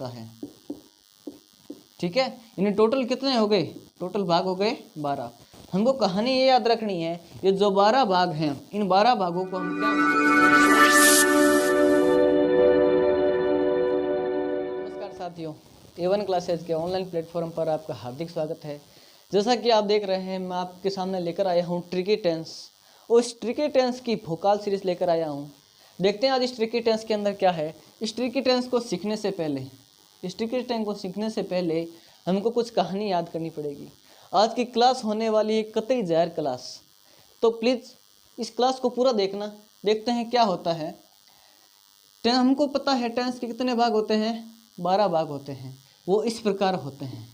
होता है। ठीक है, यानी टोटल कितने हो गए, टोटल भाग हो गए 12। हमको कहानी ये याद रखनी है, ये जो 12 भाग हैं, इन 12 भागों को हम क्या नमस्कार साथियों, A1 क्लासेज के ऑनलाइन प्लेटफॉर्म पर आपका हार्दिक स्वागत है। जैसा कि आप देख रहे हैं, मैं आपके सामने लेकर आया हूँ ट्रिकी टेंस, और इस ट्रिकी टेंस की भोकाल सीरीज लेकर आया हूँ। देखते हैं आज इस ट्रिकी टेंस के अंदर क्या है। इस ट्रिकी टेंस को सीखने से पहले हमको कुछ कहानी याद करनी पड़ेगी। आज की क्लास होने वाली है कतई ज़हर क्लास, तो प्लीज़ इस क्लास को पूरा देखना। देखते हैं क्या होता है। हमको पता है टेंस के कितने भाग होते हैं, 12 भाग होते हैं। वो इस प्रकार होते हैं।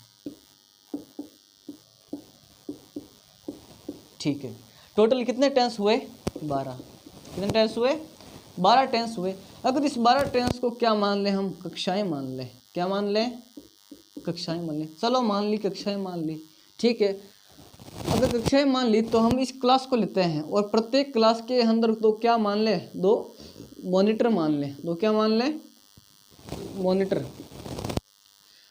ठीक है, टोटल कितने टेंस हुए, 12। कितने टेंस हुए, 12 टेंस हुए। अगर इस 12 टेंस को क्या मान लें हम, कक्षाएं मान लें। क्या मान लें, कक्षाएं मान ली। चलो मान ली, कक्षाएं मान ली। ठीक है, अगर कक्षाएं मान ली तो हम इस क्लास को लेते हैं, और प्रत्येक क्लास के अंदर तो क्या मान लें, 2 मॉनिटर मान लें। 2 क्या मान लें, मॉनिटर।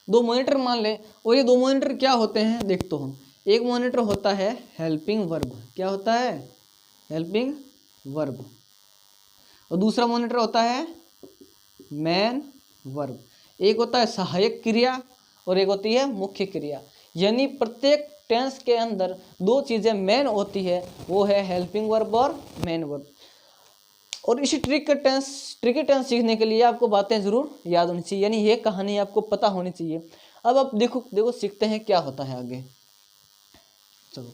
2 मॉनिटर मान लें। और ये 2 मॉनिटर क्या होते हैं, देख तो हम। एक मॉनिटर होता है हेल्पिंग वर्ब। क्या होता है, हेल्पिंग वर्ब। और दूसरा मॉनिटर होता है मेन वर्ब। एक होता है सहायक क्रिया और एक होती है मुख्य क्रिया। यानी प्रत्येक टेंस के अंदर 2 चीज़ें मेन होती है, वो है हेल्पिंग वर्ब और मेन वर्ब। और इसी ट्रिकी टेंस सीखने के लिए आपको बातें ज़रूर याद होनी चाहिए, यानी ये कहानी आपको पता होनी चाहिए। अब आप देखो सीखते हैं क्या होता है आगे। चलो,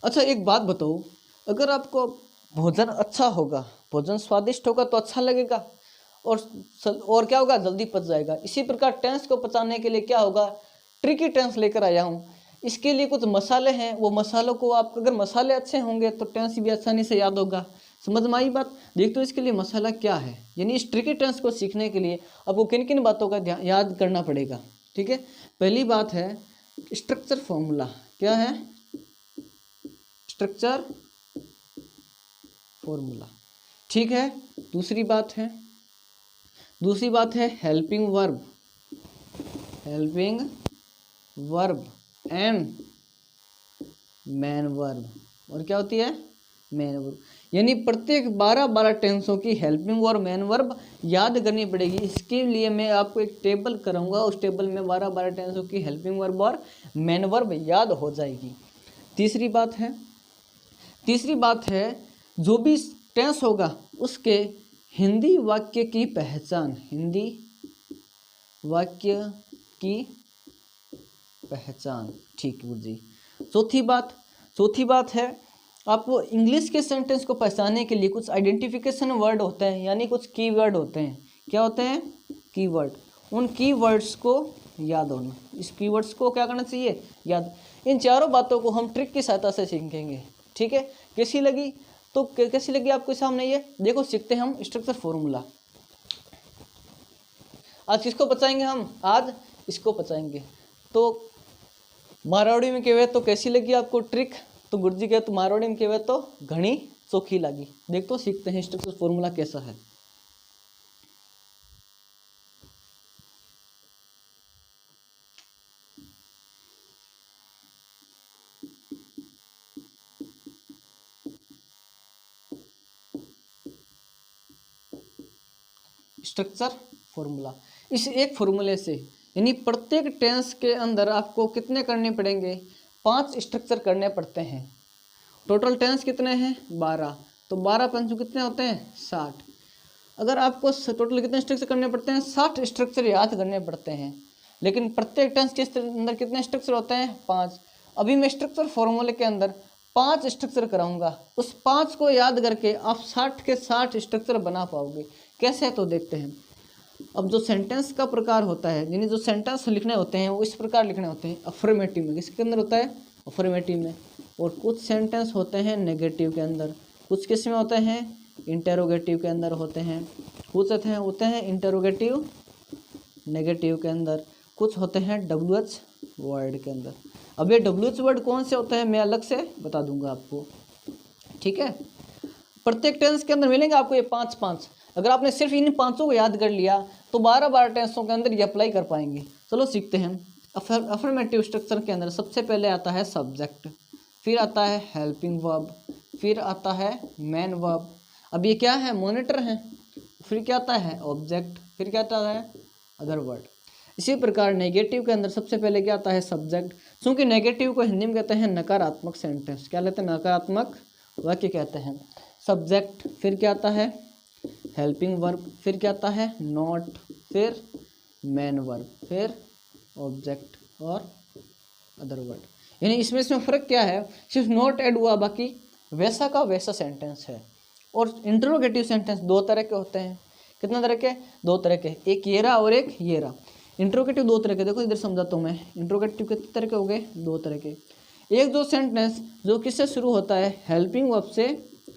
अच्छा एक बात बताओ, अगर आपको भोजन अच्छा होगा, भोजन स्वादिष्ट होगा तो अच्छा लगेगा, और क्या होगा, जल्दी पच जाएगा। इसी प्रकार टेंस को पचाने के लिए क्या होगा, ट्रिकी टेंस लेकर आया हूँ। इसके लिए कुछ मसाले हैं, वो मसालों को आप, अगर मसाले अच्छे होंगे तो टेंस भी आसानी से याद होगा। समझ में आई बात। देख तो इसके लिए मसाला क्या है, यानी इस ट्रिकी टेंस को सीखने के लिए आपको किन किन बातों का याद करना पड़ेगा। ठीक है, पहली बात है स्ट्रक्चर फॉर्मूला। क्या है, स्ट्रक्चर फॉर्मूला। ठीक है, दूसरी बात है helping verb and main verb. और क्या होती है, मेन वर्ब। यानी प्रत्येक 12 टेंसों की हेल्पिंग और मेन वर्ब याद करनी पड़ेगी। इसके लिए मैं आपको एक टेबल कराऊंगा, उस टेबल में 12 टेंसों की हेल्पिंग वर्ब और मेन वर्ब याद हो जाएगी। तीसरी बात है जो भी टेंस होगा उसके हिंदी वाक्य की पहचान। ठीक है जी। चौथी बात है आपको इंग्लिश के सेंटेंस को पहचानने के लिए कुछ आइडेंटिफिकेशन वर्ड होते हैं, यानी कुछ कीवर्ड होते हैं। क्या होते हैं, कीवर्ड। उन कीवर्ड्स को याद होना, इस कीवर्ड्स को क्या करना चाहिए, याद। इन चारों बातों को हम ट्रिक की सहायता से सीखेंगे। ठीक है, कैसी लगी आपके सामने ये देखो। सीखते हैं हम स्ट्रक्चर फॉर्मूला। आज किसको बचाएंगे हम, आज इसको बचाएंगे। तो मारवाड़ी में कहे तो कैसी लगी आपको ट्रिक, तो गुरुजी कहे तो मारवाड़ी में कहे तो घनी चोखी लगी। देख तो सीखते हैं स्ट्रक्चर फॉर्मूला कैसा है। स्ट्रक्चर फॉर्मूला, इस एक फॉर्मूले से, यानी प्रत्येक टेंस के अंदर आपको कितने करने पड़ेंगे, 5 स्ट्रक्चर करने पड़ते हैं। टोटल टेंस कितने हैं, 12। तो 12 पंचों कितने होते हैं, 60। अगर आपको टोटल कितने स्ट्रक्चर करने पड़ते हैं, 60 स्ट्रक्चर याद करने पड़ते हैं। लेकिन प्रत्येक टेंस के अंदर कितने स्ट्रक्चर होते हैं, 5। अभी मैं स्ट्रक्चर फॉर्मूले के अंदर 5 स्ट्रक्चर कराऊंगा। उस 5 को याद करके आप 60 के 60 स्ट्रक्चर बना पाओगे। कैसे, तो देखते हैं। अब जो सेंटेंस का प्रकार होता है, यानी जो सेंटेंस लिखने होते हैं वो इस प्रकार लिखने होते हैं, अफर्मेटिव में। किसके अंदर होता है, अफर्मेटिव में। और कुछ सेंटेंस होते हैं नेगेटिव के अंदर, कुछ किस में होते हैं, इंटेरोगेटिव के अंदर होते हैं, कुछ होते हैं इंटेरोगेटिव नेगेटिव के अंदर, कुछ होते हैं WH वर्ड के अंदर। अब ये WH वर्ड कौन से होते हैं मैं अलग से बता दूंगा आपको। ठीक है, प्रत्येक टेंस के अंदर मिलेंगे आपको ये 5-5। अगर आपने सिर्फ इन 500 को याद कर लिया तो 12 टेंसों के अंदर ये अप्लाई कर पाएंगे। चलो सीखते हैं। अफर्मेटिव स्ट्रक्चर के अंदर सबसे पहले आता है सब्जेक्ट, फिर आता है हेल्पिंग वर्ब, फिर आता है मेन वर्ब। अब ये क्या है, मॉनिटर है। फिर क्या आता है, ऑब्जेक्ट, फिर क्या आता है, अदर वर्ड। इसी प्रकार नेगेटिव के अंदर सबसे पहले क्या आता है, सब्जेक्ट। क्योंकि नेगेटिव को हिंदी में कहते हैं नकारात्मक सेंटेंस, क्या लेते हैं, नकारात्मक वाक्य कहते हैं। सब्जेक्ट, फिर क्या आता है, हेल्पिंग वर्ब, फिर क्या आता है, नॉट, फिर मेन वर्ब, फिर ऑब्जेक्ट और अदर वर्ड। यानी इसमें फ़र्क क्या है, सिर्फ नॉट ऐड हुआ, बाकी वैसा का वैसा सेंटेंस है। और इंटरोगेटिव सेंटेंस दो तरह के होते हैं। कितने तरह के, दो तरह के, एक ये रहा और एक ये रहा। इंटरोगेटिव दो तरह के, देखो इधर समझाता हूँ मैं। इंटरोगेटिव कितने तरह के हो गए, दो तरह के। एक जो सेंटेंस जो किससे शुरू होता है, हेल्पिंग वर्ब से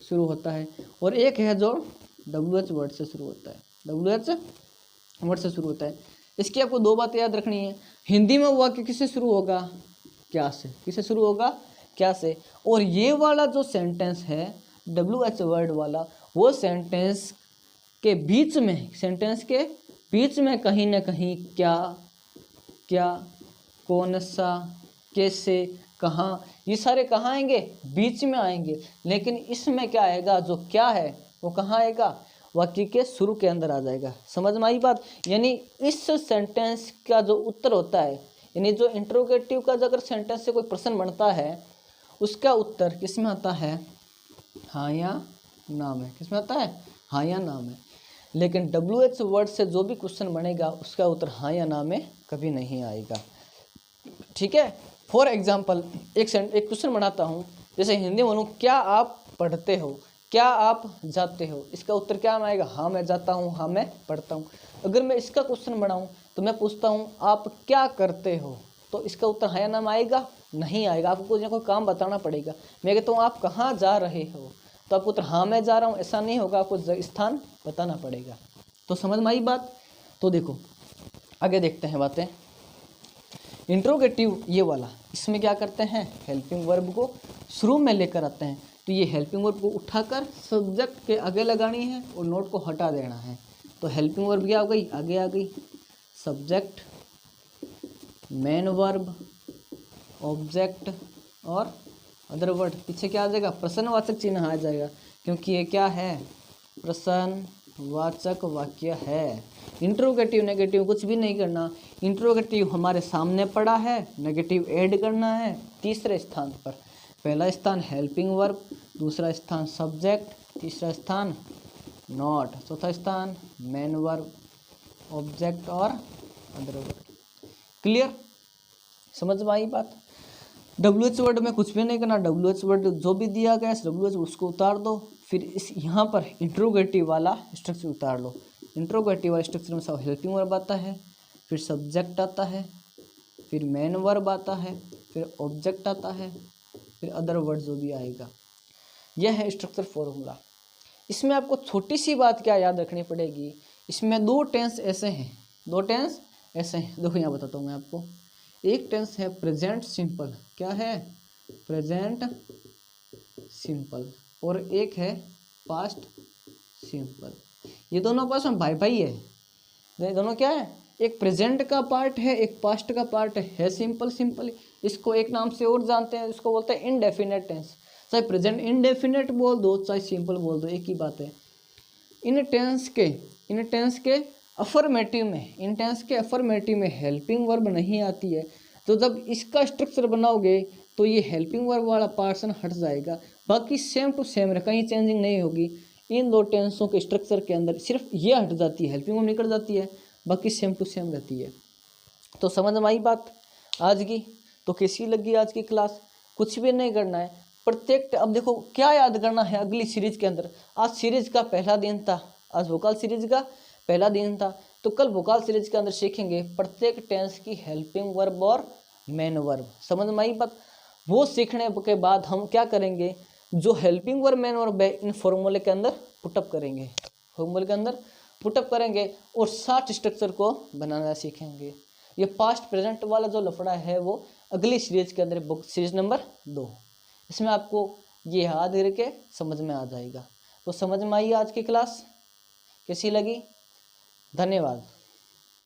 शुरू होता है, और एक है जो WH वर्ड से शुरू होता है, WH वर्ड से शुरू होता है। इसकी आपको दो बातें याद रखनी है। हिंदी में वाक्य किससे शुरू होगा, क्या से, किससे शुरू होगा, क्या से। और ये वाला जो सेंटेंस है WH वर्ड वाला, वो सेंटेंस के बीच में, सेंटेंस के बीच में कहीं ना कहीं क्या, क्या, कौन सा, कैसे, कहाँ, ये सारे कहाँ आएंगे, बीच में आएंगे। लेकिन इसमें क्या आएगा, जो क्या है वो कहाँ आएगा, वाक्य के शुरू के अंदर आ जाएगा। समझ में आई बात। यानी इस सेंटेंस का जो उत्तर होता है, यानी जो इंटरोगेटिव का अगर सेंटेंस से कोई प्रश्न बनता है, उसका उत्तर किसमें आता है, हाँ या ना में। किसमें आता है, हाँ या ना में। लेकिन WH वर्ड से जो भी क्वेश्चन बनेगा उसका उत्तर हाँ या ना में कभी नहीं आएगा। ठीक है। फॉर एग्जाम्पल एक क्वेश्चन बनाता हूँ, जैसे हिंदी में बोलूँ, क्या आप पढ़ते हो, क्या आप जाते हो, इसका उत्तर क्या आएगा, हाँ मैं जाता हूँ, हाँ मैं पढ़ता हूँ। अगर मैं इसका क्वेश्चन बनाऊँ तो मैं पूछता हूँ आप क्या करते हो, तो इसका उत्तर हाँ या ना में आएगा, नहीं आएगा। आपको कुछ ना कोई काम बताना पड़ेगा। मैं कहता हूँ आप कहाँ जा रहे हो, तो आपको उत्तर हाँ मैं जा रहा हूँ, ऐसा नहीं होगा, आपको स्थान बताना पड़ेगा। तो समझ में आई बात। तो देखो आगे देखते हैं बातें। इंट्रोगेटिव ये वाला, इसमें क्या करते हैं, हेल्पिंग वर्ब को शुरू में लेकर आते हैं। तो ये हेल्पिंग वर्ब को उठाकर सब्जेक्ट के आगे लगानी है और नोट को हटा देना है। तो हेल्पिंग वर्ब क्या हो गई, आगे आ गई, सब्जेक्ट, मेन वर्ब, ऑब्जेक्ट और अदर वर्ड। पीछे क्या आ जाएगा, प्रश्नवाचक चिन्ह आ जाएगा, क्योंकि ये क्या है, प्रश्नवाचक वाक्य है। इंट्रोगेटिव नेगेटिव कुछ भी नहीं करना। इंट्रोगेटिव हमारे सामने पड़ा है, नेगेटिव ऐड करना है तीसरे स्थान पर। पहला स्थान हेल्पिंग वर्ब, दूसरा स्थान सब्जेक्ट, तीसरा स्थान नॉट, चौथा स्थान मेन वर्ब, ऑब्जेक्ट और अदर वर्ड। क्लियर, समझ में आई बात। WH वर्ड में कुछ भी नहीं करना। WH वर्ड जो भी दिया गया है WH उसको उतार दो, फिर इस यहाँ पर इंट्रोगेटिव वाला स्ट्रक्चर उतार लो। इंट्रोगेटिव वाला स्ट्रक्चर में सब हेल्पिंग वर्ब आता है, फिर सब्जेक्ट आता है, फिर मेन वर्ब आता है, फिर ऑब्जेक्ट आता है, फिर अदर वर्ड जो भी आएगा। यह है स्ट्रक्चर फॉर्मूला। इसमें आपको छोटी सी बात क्या याद रखनी पड़ेगी, इसमें दो टेंस ऐसे हैं, दो टेंस ऐसे हैं। देखो यहाँ बताता हूँ मैं आपको। एक टेंस है प्रेजेंट सिंपल, क्या है, प्रेजेंट सिंपल, और एक है पास्ट सिंपल। ये दोनों आपस में भाई भाई है। ये दोनों क्या है, एक प्रेजेंट का पार्ट है, एक पास्ट का पार्ट है सिंपल सिंपल। इसको एक नाम से और जानते हैं, इसको बोलते हैं इनडेफिनेट टेंस। चाहे प्रेजेंट इनडेफिनेट बोल दो, चाहे सिंपल बोल दो, एक ही बात है। इन टेंस के अफर्मेटिव में, इन टेंस के अफर्मेटिव में हेल्पिंग वर्ब नहीं आती है। तो जब इसका स्ट्रक्चर बनाओगे तो ये हेल्पिंग वर्ब वाला पार्सन हट जाएगा, बाकी सेम टू सेम है, कहीं चेंजिंग नहीं होगी। इन दो टेंसों के स्ट्रक्चर के अंदर सिर्फ ये हट जाती है, हेल्पिंग वर्ब निकल जाती है, बाकी सेम टू सेम रहती है। तो समझ में आई बात आज की। तो कैसी लगी आज की क्लास, कुछ भी नहीं करना है, प्रत्येक। अब देखो क्या याद करना है अगली सीरीज के अंदर। आज सीरीज का पहला दिन था, आज वोकल सीरीज का पहला दिन था, तो कल वोकल सीरीज के अंदर सीखेंगे प्रत्येक टेंस की हेल्पिंग वर्ब और मेन वर्ब। समझ में आई बात। वो सीखने के बाद हम क्या करेंगे, जो हेल्पिंग वर्ब मेन वर्ब है इन फॉर्मूले के अंदर पुटअप करेंगे, फॉर्मूले के अंदर पुटअप करेंगे और 60 स्ट्रक्चर को बनाना सीखेंगे। ये पास्ट प्रेजेंट वाला जो लफड़ा है वो अगली सीरीज के अंदर, बुक सीरीज नंबर 2, इसमें आपको ये याद करके समझ में आ जाएगा। तो समझ में आई आज की क्लास। कैसी लगी? धन्यवाद।